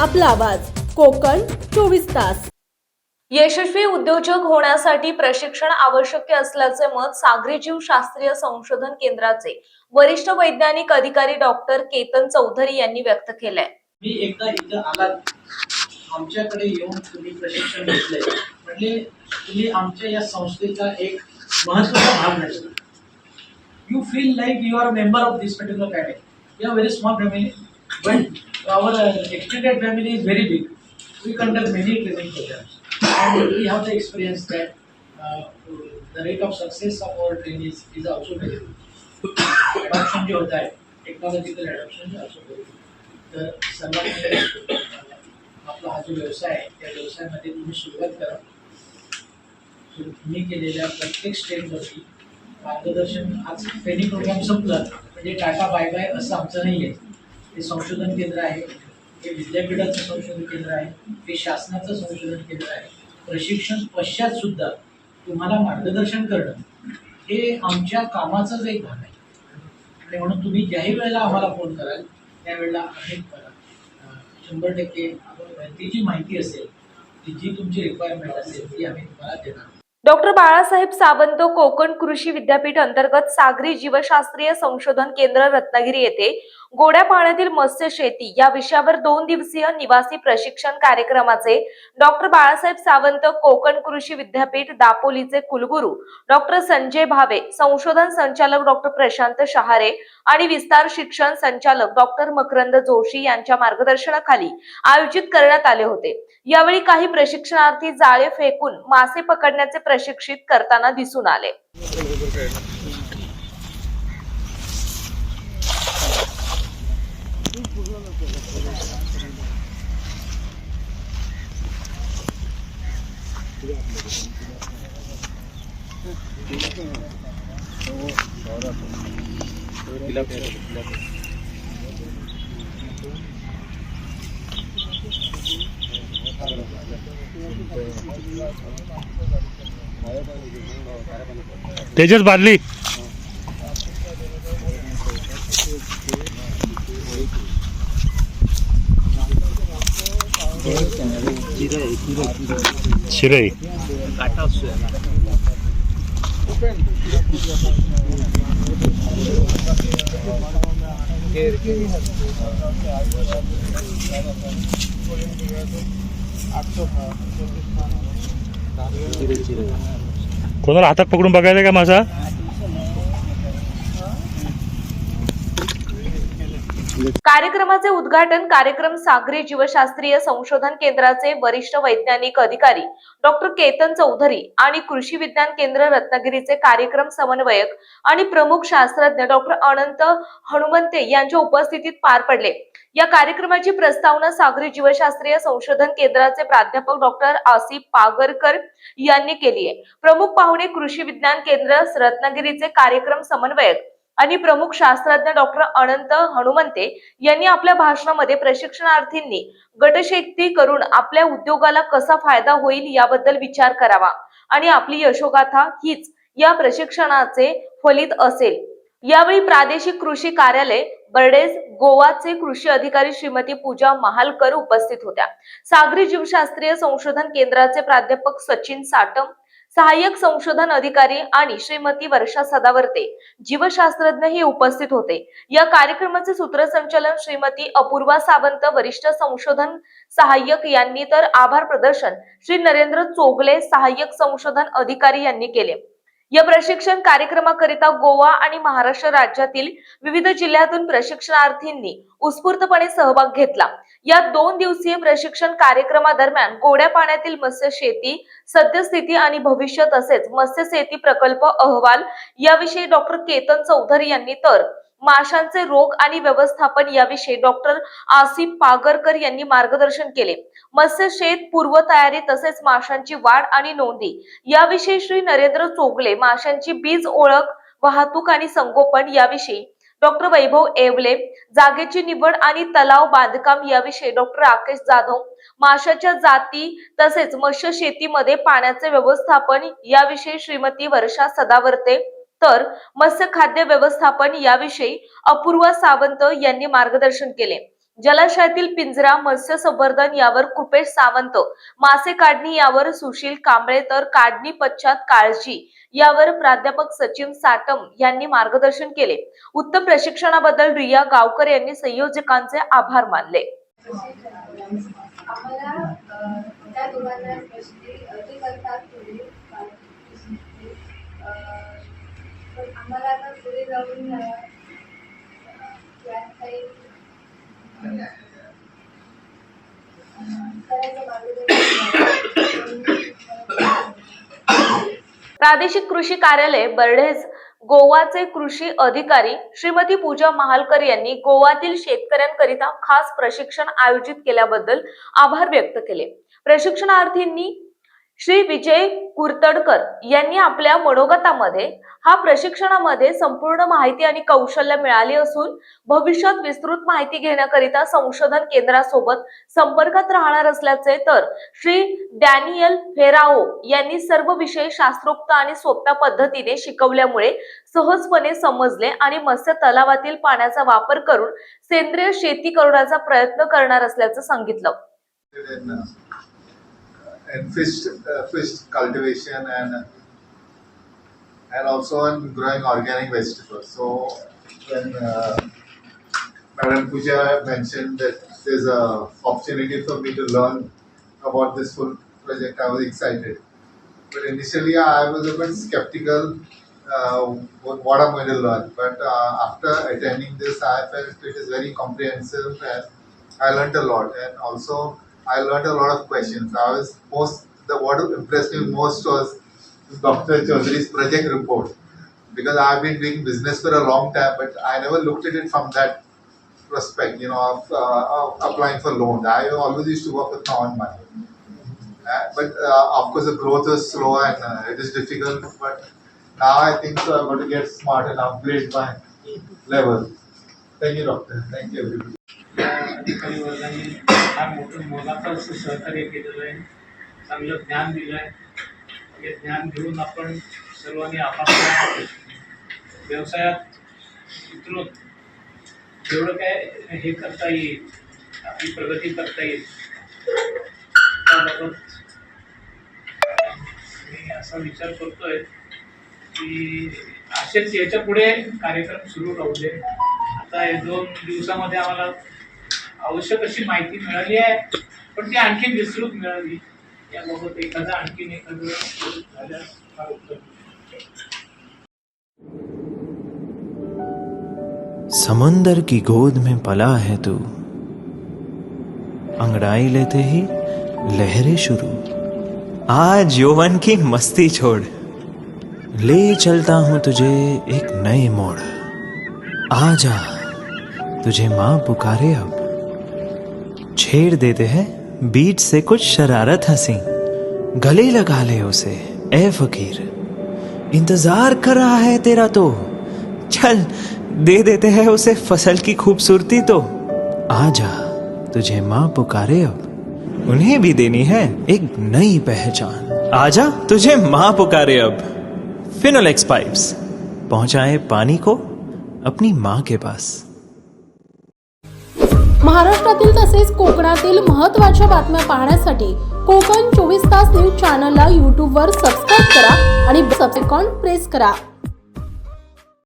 आपला आवाज कोकण 24 तास। यशस्वी उद्योजक होण्यासाठी प्रशिक्षण आवश्यक असल्याचे मत सागरी जीव शास्त्रीय संशोधन केंद्राचे वरिष्ठ वैज्ञानिक अधिकारी डॉक्टर केतन चौधरी यांनी व्यक्त केलंय। मी एकदा इथं आला आमच्याकडे येऊन तुम्ही प्रशिक्षण घेतलंय म्हणजे तुम्ही आमच्या या संस्थेचा एक महत्त्वाचा भाग झाला. You feel like you are a member of this particular family. We are a very small family, but our extended family is very big. We conduct many training programs, and we have the experience that the rate of success of our trainees is also very good. Adoption जो होता है, technological adoption is also very good. तर सर्वात आपला हा जो व्यवसाय आहे त्या व्यवसायामध्ये तुम्ही सुरुवात करा. तुम्ही केलेल्या प्रत्येक स्टेपवरती मार्गदर्शन. आज ट्रेनिंग प्रोग्राम संपलं म्हणजे टाटा बाय बाय असं आमचं नाही आहे. हे संशोधन केंद्र आहे, हे विद्यापीठाचं संशोधन केंद्र आहे, हे शासनाचं संशोधन केंद्र आहे. प्रशिक्षण पश्चात सुद्धा तुम्हाला मार्गदर्शन करणं हे आमच्या कामाचाच एक भाग आहे. आणि म्हणून तुम्ही ज्याही वेळेला आम्हाला फोन कराल त्यावेळेला आम्ही 100% ती जी माहिती असेल, ती जी तुमची रिक्वायरमेंट असेल ती आम्ही तुम्हाला देणार. डॉक्टर बाळासाहेब सावंत कोकण कृषी विद्यापीठ अंतर्गत सागरी जीवशास्त्रीय संशोधन केंद्र रत्नागिरी येथे गोड्या पाण्यातील मत्स्य शेती या विषयावर 2 दिवसीय निवासी प्रशिक्षण कार्यक्रमाचे डॉक्टर बाळासाहेब सावंत कोकण कृषी विद्यापीठ दापोलीचे कुलगुरू डॉक्टर संजय भावे, संशोधन संचालक डॉक्टर प्रशांत शहारे आणि विस्तार शिक्षण संचालक डॉक्टर मकरंद जोशी यांच्या मार्गदर्शनाखाली आयोजित करण्यात आले होते। यावेळी काही प्रशिक्षणार्थी जाळे फेकून मासे पकडण्याचे प्रशिक्षित करताना दिसून आले। तेजस बादली चिरई कोणाला हातात पकडून बघायला का मासा? कार्यक्रमाचे उद्घाटन कार्यक्रम सागरी जीवशास्त्रीय संशोधन केंद्राचे वरिष्ठ वैज्ञानिक अधिकारी डॉक्टर केतन चौधरी आणि कृषी विज्ञान केंद्र रत्नागिरीचे कार्यक्रम समन्वयक आणि प्रमुख शास्त्रज्ञ डॉक्टर अनंत हनुमंते यांच्या उपस्थितीत पार पडले। या कार्यक्रमाची प्रस्तावना सागरी जीवशास्त्रीय संशोधन केंद्राचे प्राध्यापक डॉक्टर आसिफ पागरकर यांनी केली आहे। प्रमुख पाहुणे कृषी विज्ञान केंद्र रत्नागिरीचे कार्यक्रम समन्वयक आणि प्रमुख शास्त्रज्ञ डॉक्टर अनंत हनुमंते यांनी आपल्या भाषणामध्ये प्रशिक्षणार्थींनी गटशेती करून आपल्या उद्योगाला कसा फायदा होईल याबद्दल विचार करावा आणि आपली यशोगाथा हीच या प्रशिक्षणाचे फलित असेल। यावेळी प्रादेशिक कृषी कार्यालय बर्डेज गोवाचे कृषी अधिकारी श्रीमती पूजा महालकर उपस्थित होत्या। सागरी जीवशास्त्रीय संशोधन केंद्राचे प्राध्यापक सचिन साटम, सहाय्यक संशोधन अधिकारी आणि श्रीमती वर्षा सदावर्ते जीवशास्त्रज्ञ हे उपस्थित होते। या कार्यक्रमाचे सूत्रसंचालन श्रीमती अपूर्वा सावंत वरिष्ठ संशोधन सहाय्यक यांनी तर आभार प्रदर्शन श्री नरेंद्र चोगले सहाय्यक संशोधन अधिकारी यांनी केले। या प्रशिक्षण कार्यक्रमाकरिता गोवा आणि महाराष्ट्र राज्यातील विविध जिल्ह्यातून प्रशिक्षणार्थींनी उत्स्फूर्तपणे सहभाग घेतला। या 2 दिवसीय प्रशिक्षण कार्यक्रमादरम्यान गोड्या पाण्यातील मत्स्य शेती सद्यस्थिती आणि भविष्य तसेच मत्स्य शेती प्रकल्प अहवाल याविषयी डॉक्टर केतन चौधरी यांनी तर माशांचे रोग आणि व्यवस्थापन याविषयी डॉक्टर आसिफ पागरकर यांनी मार्गदर्शन केले। मत्स्य शेत पूर्व तयारी तसेच माशांची वाढ आणि नोंदी याविषयी श्री नरेंद्र चोगले, माशांची बीज ओळख, वाहतूक आणि संगोपन याविषयी डॉक्टर वैभव येवले, जागेची निवड आणि तलाव बांधकाम याविषयी डॉक्टर राकेश जाधव, माशाच्या जाती तसेच मत्स्य शेतीमध्ये पाण्याचे व्यवस्थापन याविषयी श्रीमती वर्षा सदावर्ते तर मत्स्य खाद्य व्यवस्थापन याविषयी अपूर्वा सावंत यांनी मार्गदर्शन केले। जलाशयातील पिंजरा, मत्स्य संवर्धन यावर कृपेश सावंत, मासे काढणी यावर सुशील कांबळे, तर काढणी पश्चात काळजी यावर प्राध्यापक सचिन साटम यांनी मार्गदर्शन केले. उत्तम प्रशिक्षणाबद्दल रिया गावकर यांनी संयोजकांचे आभार मानले. आम्हाला त्या दोघांना स्पेशली ते करतात थोडे पण आम्हाला आता पुढे जाऊन यात काही करायचं मार्गदर्शन. प्रादेशिक कृषी कार्यालय बर्डेज गोवाचे कृषी अधिकारी श्रीमती पूजा महालकर यांनी गोवातील शेतकऱ्यांकरिता खास प्रशिक्षण आयोजित केल्याबद्दल आभार व्यक्त केले. प्रशिक्षणार्थींनी श्री विजय कुर्तडकर यांनी आपल्या मनोगतामध्ये हा प्रशिक्षणामध्ये संपूर्ण माहिती आणि कौशल्य मिळाली असून भविष्यात विस्तृत माहिती घेण्याकरिता संशोधन केंद्रासोबत संपर्कात राहणार असल्याचे, तर श्री डॅनियल फेराओ यांनी सर्व विषय शास्त्रोक्त आणि सोप्या पद्धतीने शिकवल्यामुळे सहजपणे समजले आणि मत्स्य तलावातील पाण्याचा वापर करून सेंद्रिय शेती करण्याचा प्रयत्न करणार असल्याचं सांगितलं. And fish cultivation and also in growing organic vegetables. So when Madam Pooja mentioned that there's a opportunity for me to learn about this full project, I was excited. But initially I was a bit skeptical what I'm going to learn. But after attending this, I felt it is very comprehensive and I learned a lot. And also I learned a lot of questions. What impressed me most was Dr. Chaudhary's project report, because I've been doing business for a long time, but I never looked at it from that prospect, of applying for loans. I always used to work with my own money. But of course the growth is slow and it is difficult, but now I think so I'm going to get smart and upgrade my level. Thank you, doctor. Thank you, everybody. अधिकारी वर्गाने हा मोलाचं असं सहकार्य केलेलं आहे, चांगलं ज्ञान दिलं आहे. हे ज्ञान घेऊन आपण सर्वांनी आपापल्या व्यवसायात उतरून जेवढं काय हे करता येईल, आपली प्रगती करता येईल त्याबाबत मी असा विचार करतोय की असेच याच्या पुढे कार्यक्रम सुरू राहू दे. आता 2 दिवसामध्ये आम्हाला आवश्यक अशी माहिती मिळाली आहे, पण ती आणखी विस्तृत मिळाली. याबाबत एखादं झाल्यास फार उत्तम. समुंदर की गोद में पला है तू, अंगड़ाई लेते ही लहरें शुरू. आज यौवन की मस्ती छोड़, ले चलता हूं तुझे एक नए मोड़. आजा तुझे माँ पुकारे अब, छेड़ देते हैं बीच से कुछ शरारत हंसी. गले लगा ले उसे ए फकीर, इंतजार कर रहा है तेरा तो. चल दे देते हैं उसे फसल की खूबसूरती तो. आजा तुझे माँ पुकारे अब, उन्हें भी देनी है एक नई पहचान. आजा तुझे माँ पुकारे अब. फिनोलेक्स पाइप्स पहुंचाए पानी को अपनी माँ के पास. महाराष्ट्रातील तसेच कोकणातील महत्त्वाच्या बातम्या पाहण्यासाठी कोकण 24 तास न्यूज चॅनलला यूट्यूबवर सबस्क्राईब करा आणि बेल आयकॉन प्रेस करा.